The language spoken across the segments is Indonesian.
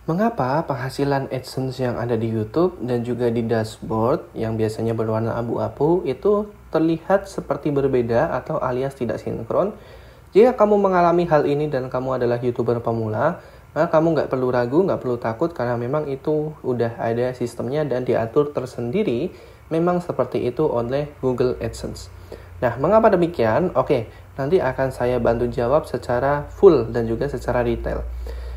Mengapa penghasilan AdSense yang ada di YouTube dan juga di dashboard yang biasanya berwarna abu-abu itu terlihat seperti berbeda atau alias tidak sinkron? Jika kamu mengalami hal ini dan kamu adalah YouTuber pemula, maka kamu nggak perlu ragu, nggak perlu takut karena memang itu udah ada sistemnya dan diatur tersendiri memang seperti itu oleh Google AdSense. Nah, mengapa demikian? Oke, nanti akan saya bantu jawab secara full dan juga secara detail.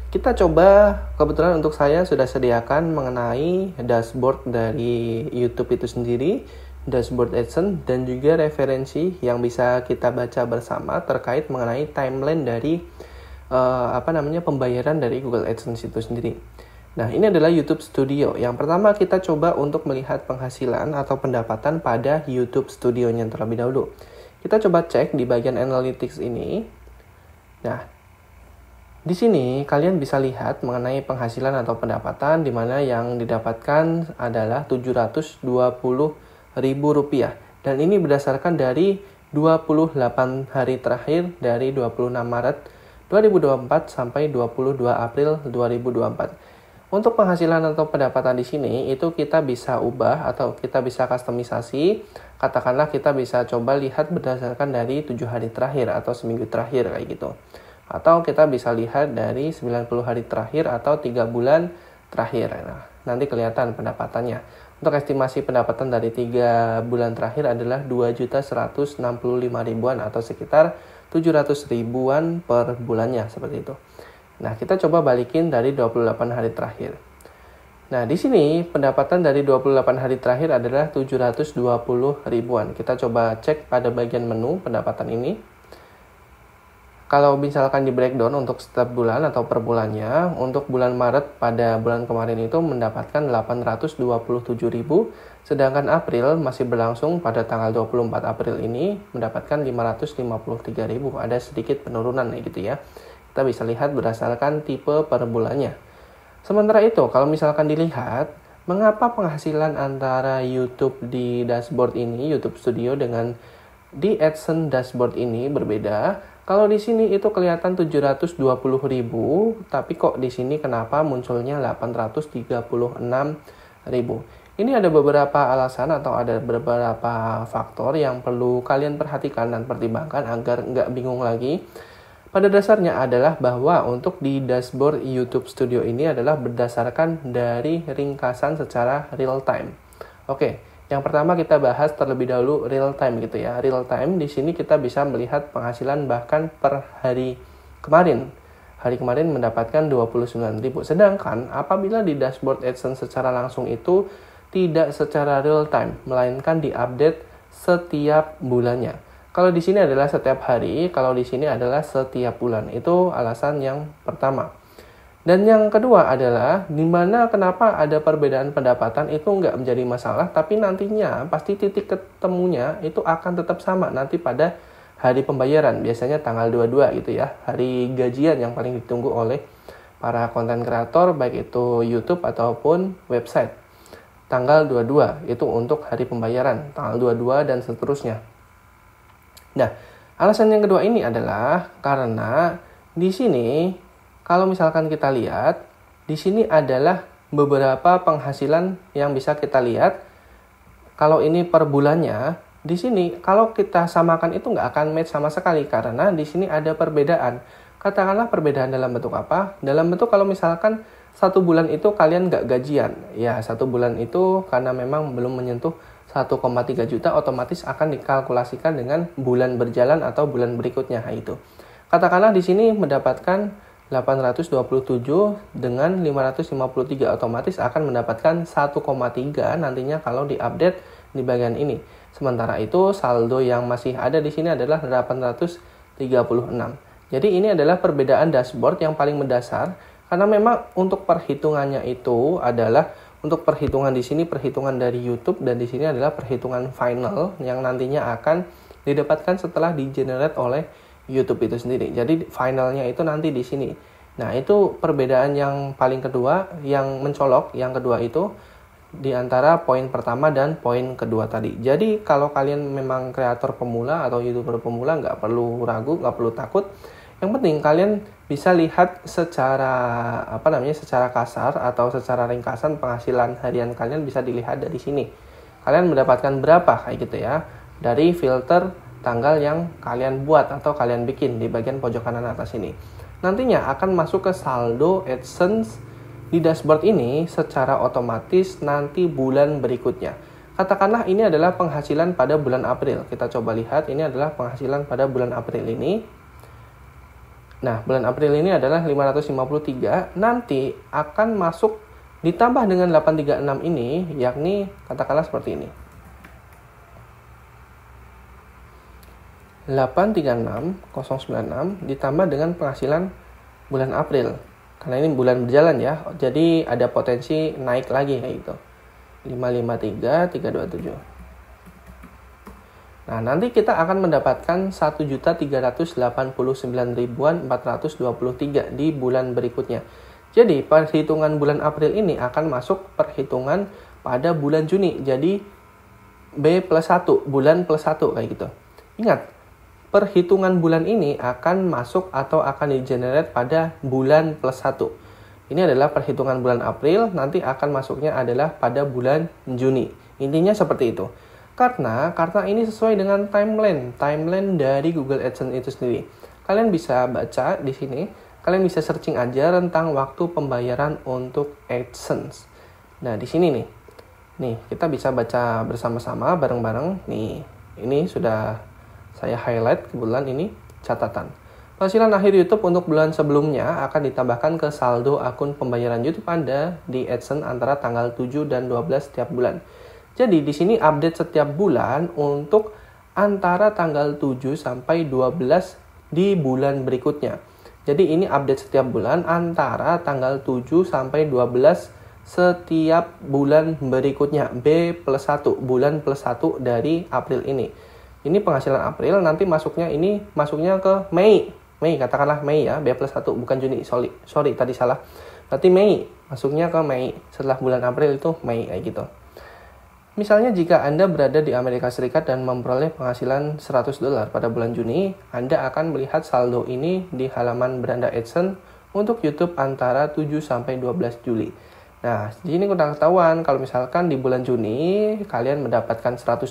Kita coba, kebetulan untuk saya sudah sediakan mengenai dashboard dari YouTube itu sendiri, dashboard AdSense, dan juga referensi yang bisa kita baca bersama terkait mengenai timeline dari pembayaran dari Google AdSense itu sendiri. Nah, ini adalah YouTube Studio. Yang pertama kita coba untuk melihat penghasilan atau pendapatan pada YouTube Studio-nya terlebih dahulu. Kita coba cek di bagian Analytics ini. Nah, di sini kalian bisa lihat mengenai penghasilan atau pendapatan di mana yang didapatkan adalah Rp720.000 dan ini berdasarkan dari 28 hari terakhir dari 26 Maret 2024 sampai 22 April 2024. Untuk penghasilan atau pendapatan di sini itu kita bisa ubah atau kita bisa kustomisasi. Katakanlah kita bisa coba lihat berdasarkan dari 7 hari terakhir atau seminggu terakhir kayak gitu. Atau kita bisa lihat dari 90 hari terakhir atau 3 bulan terakhir. Nah, nanti kelihatan pendapatannya. Untuk estimasi pendapatan dari 3 bulan terakhir adalah 2.165.000-an atau sekitar 700.000-an per bulannya, seperti itu. Nah, kita coba balikin dari 28 hari terakhir. Nah, di sini pendapatan dari 28 hari terakhir adalah 720.000-an. Kita coba cek pada bagian menu pendapatan ini. Kalau misalkan di breakdown untuk setiap bulan atau per bulannya, untuk bulan Maret pada bulan kemarin itu mendapatkan 827.000, sedangkan April masih berlangsung pada tanggal 24 April ini mendapatkan 553.000. Ada sedikit penurunan gitu ya. Kita bisa lihat berdasarkan tipe per bulannya. Sementara itu, kalau misalkan dilihat, mengapa penghasilan antara YouTube di dashboard ini, YouTube Studio dengan di AdSense dashboard ini berbeda? Kalau di sini itu kelihatan 720.000, tapi kok di sini kenapa munculnya 836.000? Ini ada beberapa alasan atau ada beberapa faktor yang perlu kalian perhatikan dan pertimbangkan agar nggak bingung lagi. Pada dasarnya adalah bahwa untuk di dashboard YouTube Studio ini adalah berdasarkan dari ringkasan secara real time. Oke. Yang pertama kita bahas terlebih dahulu real time gitu ya. Real time di sini kita bisa melihat penghasilan bahkan per hari kemarin. Hari kemarin mendapatkan 29.000. Sedangkan apabila di dashboard AdSense secara langsung itu tidak secara real time, melainkan diupdate setiap bulannya. Kalau di sini adalah setiap hari, kalau di sini adalah setiap bulan. Itu alasan yang pertama. Dan yang kedua adalah dimana kenapa ada perbedaan pendapatan itu nggak menjadi masalah, tapi nantinya pasti titik ketemunya itu akan tetap sama nanti pada hari pembayaran, biasanya tanggal 22 gitu ya, hari gajian yang paling ditunggu oleh para konten kreator baik itu YouTube ataupun website. Tanggal 22 itu untuk hari pembayaran, tanggal 22 dan seterusnya. Nah, alasan yang kedua ini adalah karena di sini kalau misalkan kita lihat, di sini adalah beberapa penghasilan yang bisa kita lihat. Kalau ini per bulannya, di sini kalau kita samakan itu nggak akan match sama sekali karena di sini ada perbedaan. Katakanlah perbedaan dalam bentuk apa? Dalam bentuk kalau misalkan 1 bulan itu kalian nggak gajian, ya 1 bulan itu karena memang belum menyentuh 1,3 juta otomatis akan dikalkulasikan dengan bulan berjalan atau bulan berikutnya itu. Katakanlah di sini mendapatkan 827 dengan 553 otomatis akan mendapatkan 1,3 nantinya kalau diupdate di bagian ini. Sementara itu saldo yang masih ada di sini adalah 836. Jadi ini adalah perbedaan dashboard yang paling mendasar karena memang untuk perhitungannya itu adalah untuk perhitungan di sini perhitungan dari YouTube dan di sini adalah perhitungan final yang nantinya akan didapatkan setelah di-generate oleh YouTube itu sendiri. Jadi finalnya itu nanti di sini. Nah, itu perbedaan yang paling kedua yang mencolok, yang kedua itu di antara poin pertama dan poin kedua tadi. Jadi kalau kalian memang kreator pemula atau YouTuber pemula nggak perlu ragu, nggak perlu takut. Yang penting kalian bisa lihat secara secara kasar atau secara ringkasan penghasilan harian kalian bisa dilihat dari sini. Kalian mendapatkan berapa kayak gitu ya dari filter tanggal yang kalian buat atau kalian bikin di bagian pojok kanan atas ini. Nantinya akan masuk ke saldo AdSense di dashboard ini secara otomatis nanti bulan berikutnya. Katakanlah ini adalah penghasilan pada bulan April. Kita coba lihat ini adalah penghasilan pada bulan April ini. Nah, bulan April ini adalah 553, nanti akan masuk ditambah dengan 836 ini, yakni katakanlah seperti ini. 836096 ditambah dengan penghasilan bulan April. Karena ini bulan berjalan ya, jadi ada potensi naik lagi kayak gitu. 553327. Nah, nanti kita akan mendapatkan 1.389.423 di bulan berikutnya. Jadi, perhitungan bulan April ini akan masuk perhitungan pada bulan Juni. Jadi, B+1, bulan +1 kayak gitu. Ingat, perhitungan bulan ini akan masuk atau akan di-generate pada bulan +1. Ini adalah perhitungan bulan April, nanti akan masuknya adalah pada bulan Juni. Intinya seperti itu. Karena ini sesuai dengan timeline dari Google AdSense itu sendiri. Kalian bisa baca di sini, kalian bisa searching aja tentang waktu pembayaran untuk AdSense. Nah, di sini nih. Nih, kita bisa baca bersama-sama bareng-bareng. Nih, ini sudah saya highlight kebetulan ini catatan. Penghasilan akhir YouTube untuk bulan sebelumnya akan ditambahkan ke saldo akun pembayaran YouTube Anda di AdSense antara tanggal 7 dan 12 setiap bulan. Jadi di sini update setiap bulan untuk antara tanggal 7 sampai 12 di bulan berikutnya. Jadi ini update setiap bulan antara tanggal 7 sampai 12 setiap bulan berikutnya. B+1, bulan +1 dari April ini. Ini penghasilan April, nanti masuknya ke Mei. Katakanlah Mei ya, B+1 bukan Juni. Sorry tadi salah. Berarti Mei, masuknya ke Mei. Setelah bulan April itu Mei kayak gitu. Misalnya jika Anda berada di Amerika Serikat dan memperoleh penghasilan $100 pada bulan Juni, Anda akan melihat saldo ini di halaman beranda AdSense untuk YouTube antara 7 sampai 12 Juli. Nah, di sini udah ketahuan kalau misalkan di bulan Juni kalian mendapatkan $100,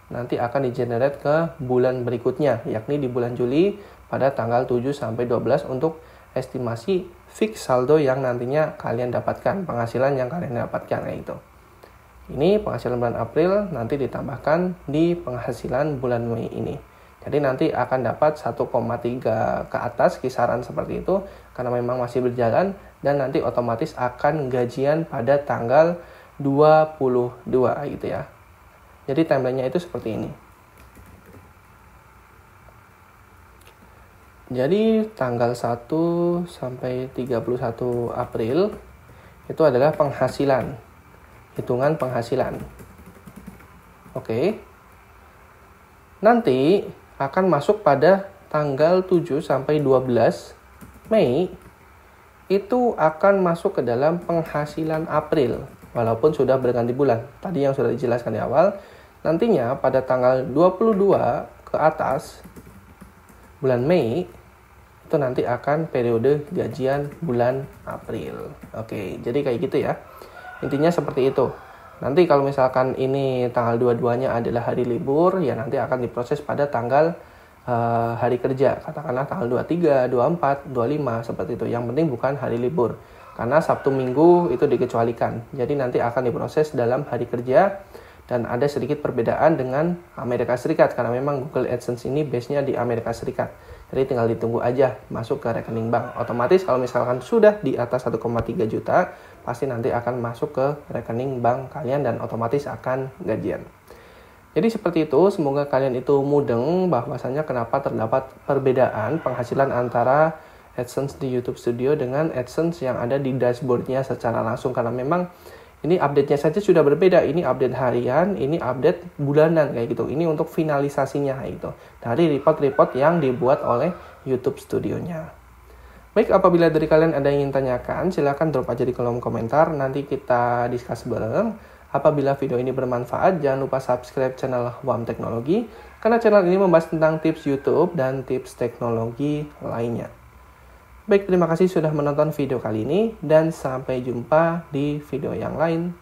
nanti akan di-generate ke bulan berikutnya, yakni di bulan Juli pada tanggal 7 sampai 12 untuk estimasi fix saldo yang nantinya kalian dapatkan, penghasilan yang kalian dapatkan kayak gitu. Ini penghasilan bulan April nanti ditambahkan di penghasilan bulan Mei ini. Jadi nanti akan dapat 1,3 ke atas kisaran seperti itu karena memang masih berjalan dan nanti otomatis akan gajian pada tanggal 22 gitu ya. Jadi timelinenya itu seperti ini. Jadi tanggal 1 sampai 31 April itu adalah penghasilan. Hitungan penghasilan. Oke. Nanti akan masuk pada tanggal 7 sampai 12 Mei itu akan masuk ke dalam penghasilan April walaupun sudah berganti bulan. Tadi yang sudah dijelaskan di awal, nantinya pada tanggal 22 ke atas bulan Mei itu nanti akan periode gajian bulan April. Oke, jadi kayak gitu ya. Intinya seperti itu. Nanti kalau misalkan ini tanggal 22-nya adalah hari libur, ya nanti akan diproses pada tanggal hari kerja. Katakanlah tanggal 23, 24, 25, seperti itu. Yang penting bukan hari libur. Karena Sabtu Minggu itu dikecualikan. Jadi nanti akan diproses dalam hari kerja. Dan ada sedikit perbedaan dengan Amerika Serikat. Karena memang Google AdSense ini base-nya di Amerika Serikat. Jadi tinggal ditunggu aja masuk ke rekening bank. Otomatis kalau misalkan sudah di atas 1,3 juta, pasti nanti akan masuk ke rekening bank kalian dan otomatis akan gajian. Jadi seperti itu, semoga kalian itu mudeng bahwasanya kenapa terdapat perbedaan penghasilan antara AdSense di YouTube Studio dengan AdSense yang ada di dashboard-nya secara langsung. Karena memang ini update-nya saja sudah berbeda. Ini update harian, ini update bulanan kayak gitu. Ini untuk finalisasinya kayak gitu. Dari report-report yang dibuat oleh YouTube Studio-nya. Baik, apabila dari kalian ada yang ingin tanyakan, silakan drop aja di kolom komentar. Nanti kita discuss bareng. Apabila video ini bermanfaat, jangan lupa subscribe channel WAM Teknologi, karena channel ini membahas tentang tips YouTube dan tips teknologi lainnya. Baik, terima kasih sudah menonton video kali ini, dan sampai jumpa di video yang lain.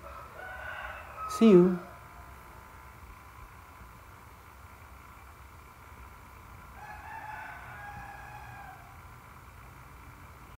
See you!